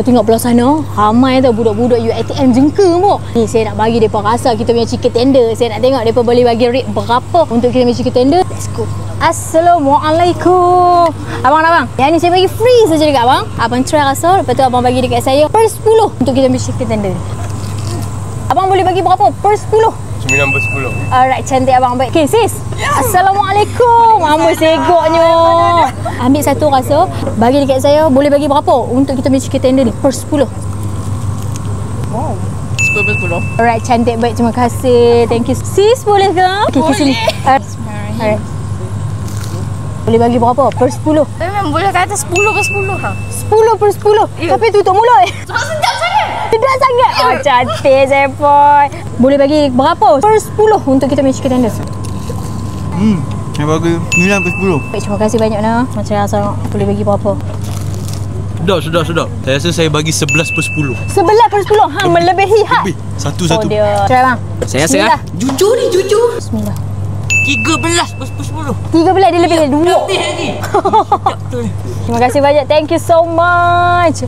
Kau tengok belah sana, ramai tau budak-budak UiTM jengka pun. Ni saya nak bagi mereka rasa kita punya chicken tender. Saya nak tengok mereka boleh bagi rate berapa untuk kita punya chicken tender. Let's go. Assalamualaikum. Abang. Yang ni saya bagi free saja dekat abang. Abang try rasa, lepas tu abang bagi dekat saya per 10 untuk kita punya chicken tender. Abang boleh bagi berapa? Per 10. 9 per 10. Alright, cantik abang. Baik. Okay, sis. Assalamualaikum. Amboi segoknya. Ambil satu rasa, bagi dekat saya. Boleh bagi berapa untuk kita punya chicken tender ni? Per 10. Wow. 10 per 10. Alright, cantik. Baik, terima kasih. Thank you. Sis, boleh ke? Okay, ke sini. Alright. Boleh bagi berapa? Per 10. Memang boleh kata 10 per 10 ha. 10 per 10. Tapi tutup mulut. Sebab sedap sangat. Sedap sangat. Oh, cantik saya boy. Boleh bagi berapa? Per 10 untuk kita punya chicken tender. Saya bagi 9 per 10. Baik, terima kasih banyak nah. Macam rasa boleh bagi berapa? Sedap. Saya rasa saya bagi 11 per 10. 11 per 10. Ha, melebihi ha. Lebih. Satu. Oh dia. Try bang. Saya rasa Bismillah. Jujur ni, jujur. Bismillah. 13 per 10. 13 dia lebih 2. Lebih lagi. Terima kasih banyak. Thank you so much.